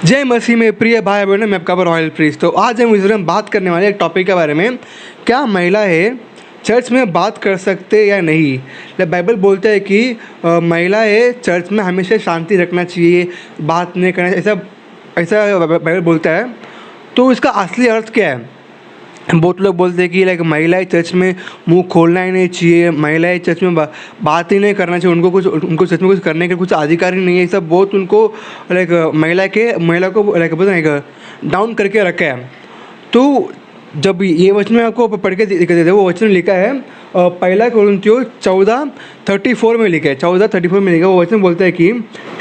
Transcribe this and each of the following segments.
जय मसीह में प्रिय भाई बहनों, मैं आपका रॉयल प्रीस्ट। तो आज हम इस वीडियो में बात करने वाले एक टॉपिक के बारे में, क्या महिला है चर्च में बात कर सकते या नहीं। बाइबल बोलता है कि महिलाएं चर्च में हमेशा शांति रखना चाहिए, बात नहीं करना, ऐसा ऐसा बाइबल बोलता है। तो इसका असली अर्थ क्या है? बहुत लोग बोलते हैं कि लाइक महिलाएं चर्च में मुंह खोलना ही नहीं चाहिए, महिलाएं चर्च में बात ही नहीं करना चाहिए, उनको चर्च में कुछ करने के कुछ अधिकार ही नहीं है। सब बहुत उनको लाइक महिला को लाइक बोलते हैं डाउन करके रखा है। तो जब ये वचन में आपको पढ़ के देते हैं, वो वचन लिखा है पहला कोरिन्थियों 14:34 में लिखा है। 14:34 में लिखा, वो वचन बोलता है कि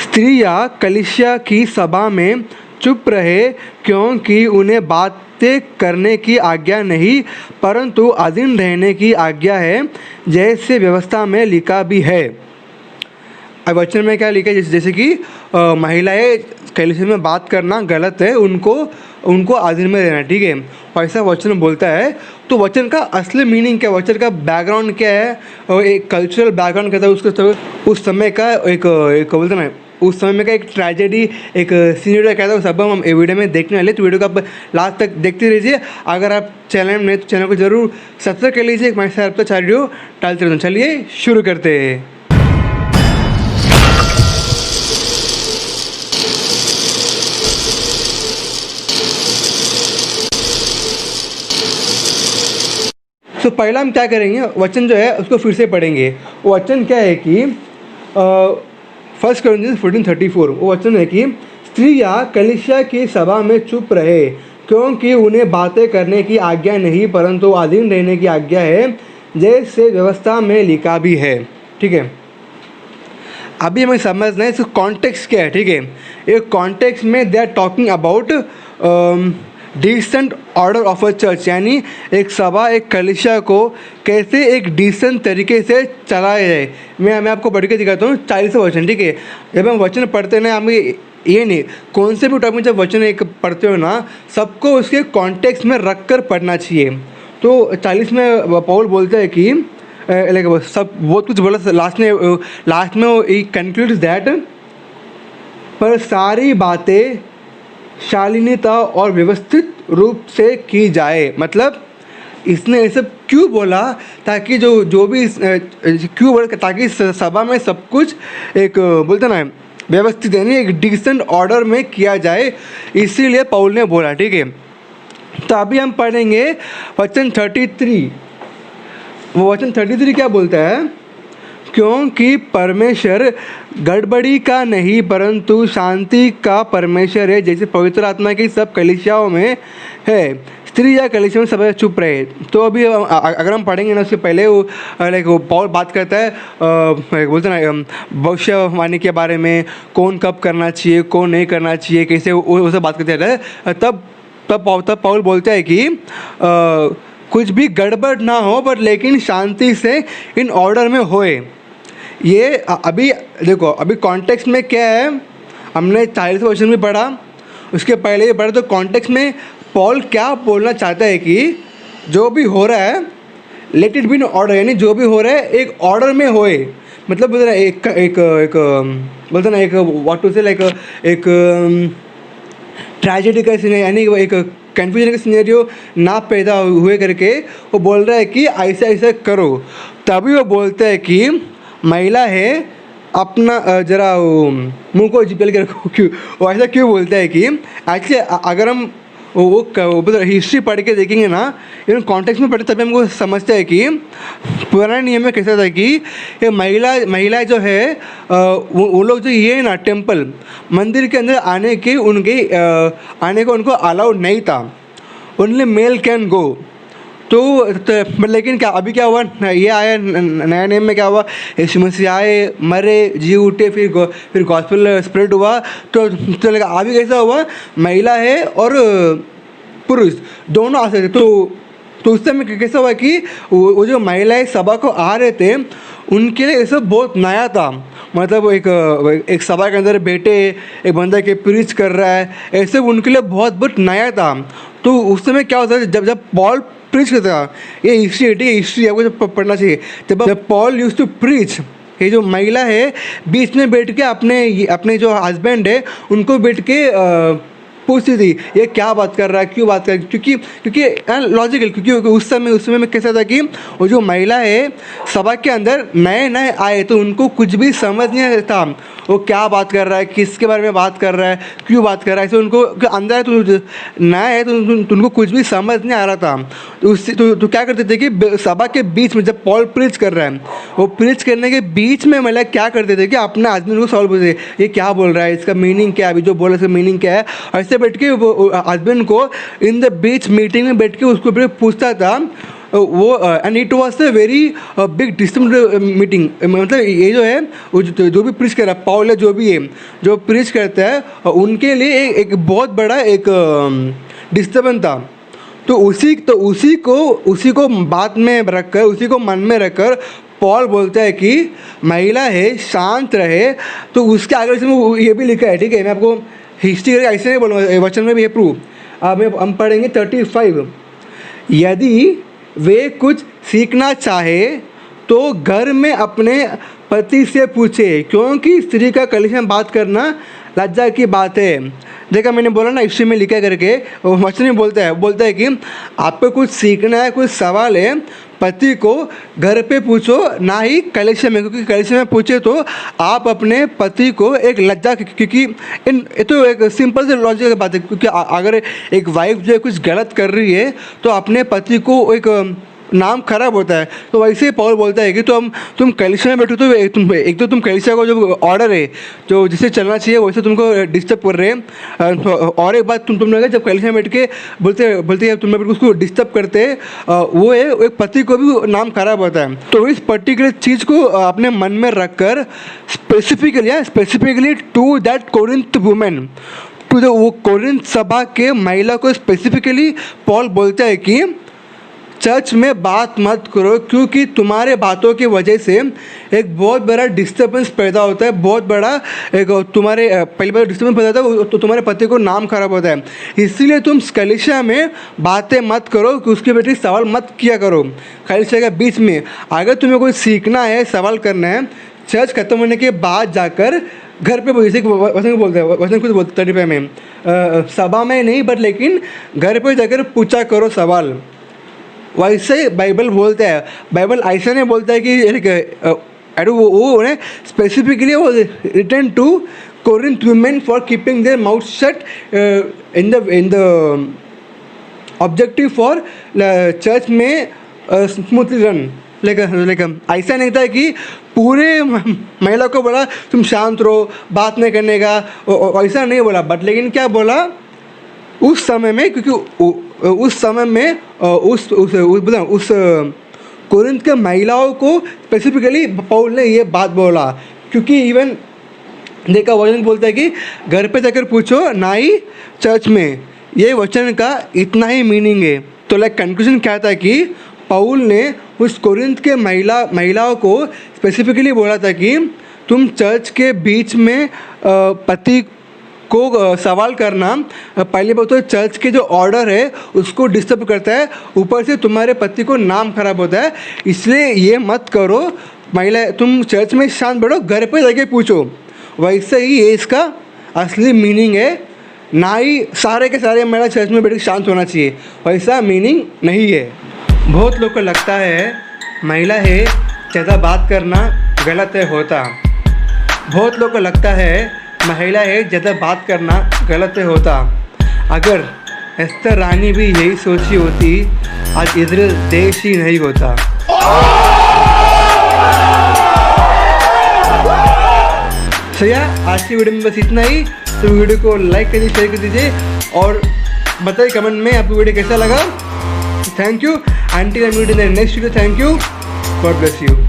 स्त्रियाँ कलीसिया की सभा में चुप रहे, क्योंकि उन्हें बातें करने की आज्ञा नहीं परंतु अधीन रहने की आज्ञा है, जैसे व्यवस्था में लिखा भी है। अब वचन में क्या लिखा है? जैसे कि महिलाएं कलीसिया में बात करना गलत है, उनको अधीन में रहना, ठीक है, ऐसा वचन बोलता है। तो वचन का असली मीनिंग क्या है, वचन का बैकग्राउंड क्या है, और एक कल्चरल बैकग्राउंड कहता है उसको, उस समय का एक बोलते ना, उस समय में का एक ट्रेजेडी, एक सीनियर कहता है, सब हम वीडियो में देखने वाले। तो वीडियो को आप लास्ट तक देखते रहिए। अगर आप चैनल में तो चैनल को जरूर सब्सक्राइब कर लीजिए। मैं साथ तो 4 वीडियो डालते रहता हूँ। चलिए शुरू करते हैं। तो पहला हम क्या करेंगे, वचन जो है उसको फिर से पढ़ेंगे। वो वचन क्या है कि 1 कोरिन्थियंस 14:34, वो वचन है कि स्त्रियाँ कलीसिया की सभा में चुप रहे, क्योंकि उन्हें बातें करने की आज्ञा नहीं परंतु अधीन रहने की आज्ञा है, जैसे व्यवस्था में लिखा भी है। ठीक है, अभी हमें समझना है इसका कॉन्टेक्स्ट क्या है। ठीक है, एक कॉन्टेक्स्ट में they are talking about decent order of a church, यानी एक सभा, एक कलीसिया को कैसे एक डिसेंट तरीके से चलाया जाए। मैं आपको पढ़ के दिखाता हूँ 40वां वचन। ठीक है, जब हम वचन पढ़ते हैं ना, हमें ये नहीं, कौन से भी टॉपिक में जब वचन एक पढ़ते हो ना, सबको उसके कॉन्टेक्स्ट में रख कर पढ़ना चाहिए। तो 40 में पौल बोलता है कि लाइक सब बहुत कुछ बोला, लास्ट में वो कंक्लूड्स दैट पर सारी बातें शालीनता और व्यवस्थित रूप से की जाए। मतलब इसने ये सब क्यों बोला, ताकि जो भी क्यों बोला, ताकि सभा में सब कुछ एक बोलते ना व्यवस्थित, यानी एक डिसेंट ऑर्डर में किया जाए, इसीलिए पौल ने बोला। ठीक है, तो अभी हम पढ़ेंगे वचन 33। वो वचन 33 क्या बोलता है? क्योंकि परमेश्वर गड़बड़ी का नहीं परंतु शांति का परमेश्वर है, जैसे पवित्र आत्मा की सब कलीसियाओं में है। स्त्री या कलीसिया में सब चुप रहे। तो अभी अगर हम पढ़ेंगे ना, उससे पहले वो लाइक पौल बात करता है, बोलते ना भविष्यवाणी के बारे में, कौन कब करना चाहिए, कौन नहीं करना चाहिए, कैसे वो सब बात करते हैं। तब पौल बोलता है कि कुछ भी गड़बड़ ना हो, पर लेकिन शांति से इन ऑर्डर में होए। ये अभी देखो, अभी कॉन्टेक्स्ट में क्या है, हमने 40 वचन में पढ़ा, उसके पहले ये पढ़ा। तो कॉन्टेक्स्ट में पॉल क्या बोलना चाहता है कि जो भी हो रहा है let it be in order, यानी जो भी हो रहा है एक ऑर्डर में होए। मतलब बोलते ना एक बोलते ना एक व्हाट टू से, लाइक एक ट्रेजेडी का सीन, यानी एक कन्फ्यूजन का सिनेरियो ना पैदा हुए करके वो बोल रहा है कि ऐसा ऐसा करो। तभी वो बोलता है कि महिला है, अपना जरा मुंह को जिपल के रखो। क्यों वो ऐसा क्यों बोलता है कि एक्चुअली अगर हम वो हिस्ट्री पढ़ के देखेंगे ना, इवन कॉन्टेक्स्ट में पढ़े, तभी हमको समझता है कि पुराने नियम में कैसा था कि ये महिला जो है वो लोग जो ये ना टेम्पल मंदिर के अंदर आने को उनको अलाउड नहीं था। Only mail can go. तो लेकिन क्या अभी क्या हुआ, ये आया नया नियम में क्या हुआ, यीशु मसीह आए, मरे, जी उठे, फिर गॉस्पेल स्प्रेड हुआ। तो अभी कैसा हुआ, महिला है और पुरुष दोनों आ सकते। तो उस समय कैसा हुआ कि वो जो महिलाएं सभा को आ रहे थे, उनके लिए ये सब बहुत नया था। मतलब एक सभा के अंदर बैठे एक बंदा के प्रीच कर रहा है, ऐसे उनके लिए बहुत नया था। तो उस समय क्या होता है, जब पॉल प्रीच करता, ये हिस्ट्री आपको जब पढ़ना चाहिए। जब पॉल यूज्ड टू प्रीच, ये जो महिला है बीच में बैठ के अपने जो हस्बैंड है उनको बैठ के पूछती थी ये क्या बात कर रहा है, क्यों बात कर रहा है, क्योंकि लॉजिकल, क्योंकि उस समय में कैसा था कि वो जो महिला है सभा के अंदर नए नए आए तो उनको कुछ भी समझ नहीं आता वो क्या बात कर रहा है, किसके बारे में बात कर रहा है, क्यों बात कर रहा है। ऐसे उनको अंदर है तो नया है तो उनको कुछ भी समझ नहीं आ रहा था। तो क्या करते थे कि सभा के बीच में जब पॉल प्रीच कर रहा है, वो प्रीच करने के बीच में महिला क्या करते थे कि अपने आदमी को सवाल पूछते ये क्या बोल रहा है, इसका मीनिंग क्या है, अभी जो बोला इसका मीनिंग क्या है। ऐसे बैठ के वो हस्बैंड को इन द बीच मीटिंग में बैठ के उसको पूछता था वो। And it was a very big disturb meeting. मतलब ये जो है वो जो भी प्रीच कर रहा है पॉल है, जो भी है जो प्रीच करता है उनके लिए एक बहुत बड़ा एक डिस्टर्बेंस था। तो उसी को बात में रखकर, उसी को मन में रखकर पॉल बोलता है कि महिला है शांत रहे। तो उसके आगे इसमें ये भी लिखा है, ठीक है, मैं आपको हिस्ट्री ऐसे नहीं बोलूँगा, वचन में भी है प्रूफ। अब हम पढ़ेंगे 35। यदि वे कुछ सीखना चाहे तो घर में अपने पति से पूछे, क्योंकि स्त्री का कलीसिया में बात करना लज्जा की बात है। देखा मैंने बोला ना हिस्ट्री में लिखा करके, वचन में बोलता है कि आपको कुछ सीखना है, कुछ सवाल है, पति को घर पे पूछो, ना ही कलीसिया में, क्योंकि कलीसिया में पूछे तो आप अपने पति को एक लज्जा, क्योंकि ये तो एक सिंपल से लॉजिकल बात है, क्योंकि अगर एक वाइफ जो है कुछ गलत कर रही है तो अपने पति को एक नाम खराब होता है। तो वैसे ही पॉल बोलता है कि तुम कलीसिया में बैठो तो एक तो तुम कलीसिया को जो ऑर्डर है जो जिसे चलना चाहिए वैसे तुमको डिस्टर्ब कर रहे हैं, और एक बात तुम लोग जब कलीसिया में बैठ के बोलते हैं तुम उसको डिस्टर्ब करते हैं, वो है एक पति को भी नाम खराब होता है। तो इस पर्टिकुलर चीज़ को अपने मन में रखकर specifically to that Corinth women, to the वो कोरिन्थ सभा के महिला को स्पेसिफिकली पॉल बोलता है कि चर्च में बात मत करो, क्योंकि तुम्हारे बातों की वजह से एक बहुत बड़ा डिस्टर्बेंस पैदा होता है, बहुत बड़ा एक तुम्हारे पहली बार डिस्टर्बेंस पैदा होता है तो तुम्हारे पति को नाम खराब होता है। इसीलिए तुम कलीसिया में बातें मत करो, कि उसके बेटे सवाल मत किया करो कलीसिया के बीच में। अगर तुम्हें कोई सीखना है, सवाल करना है, चर्च खत्म होने के बाद जाकर घर पे वचन बोलते हैं, वचन कुछ बोलते 35 में, सभा में नहीं बट लेकिन घर पे जाकर पूछा करो सवाल। वैसे बाइबल बोलता है, बाइबल ऐसा नहीं बोलता है कि वो स्पेसिफिकली वो return to Corinth women for keeping their mouth shut in the objective for church में स्मूथली रन। लेकिन ऐसा नहीं था कि पूरे महिला को बोला तुम शांत रहो, बात नहीं करने का, ऐसा नहीं बोला। बट लेकिन क्या बोला उस समय में, क्योंकि उस समय में उस कोरिन्थ के महिलाओं को स्पेसिफिकली पौल ने ये बात बोला, क्योंकि इवन देखा वचन बोलता है कि घर पे जाकर पूछो, ना ही चर्च में। ये वचन का इतना ही मीनिंग है। तो कंक्लूजन क्या था कि पौल ने उस कोरिन्थ के महिलाओं को स्पेसिफिकली बोला था कि तुम चर्च के बीच में पति को सवाल करना, पहली बात तो चर्च के जो ऑर्डर है उसको डिस्टर्ब करता है, ऊपर से तुम्हारे पति को नाम खराब होता है, इसलिए ये मत करो। महिला तुम चर्च में शांत बैठो, घर पे जाके पूछो। वैसे ही ये इसका असली मीनिंग है, ना ही सारे के सारे महिला चर्च में बैठ के शांत होना चाहिए, वैसा मीनिंग नहीं है। बहुत लोग को लगता है महिला है ज़्यादा बात करना गलत है होता। बहुत लोग को लगता है महिला है ज़्यादा बात करना गलत है होता। अगर एस्तर रानी भी यही सोची होती आज इजराइल देश ही नहीं होता। आज की वीडियो में बस इतना ही। तो वीडियो को लाइक कीजिए, शेयर कर दीजिए और बताइए कमेंट में आपको वीडियो कैसा लगा। Thank you. Until I meet in the next video, thank you. God bless you.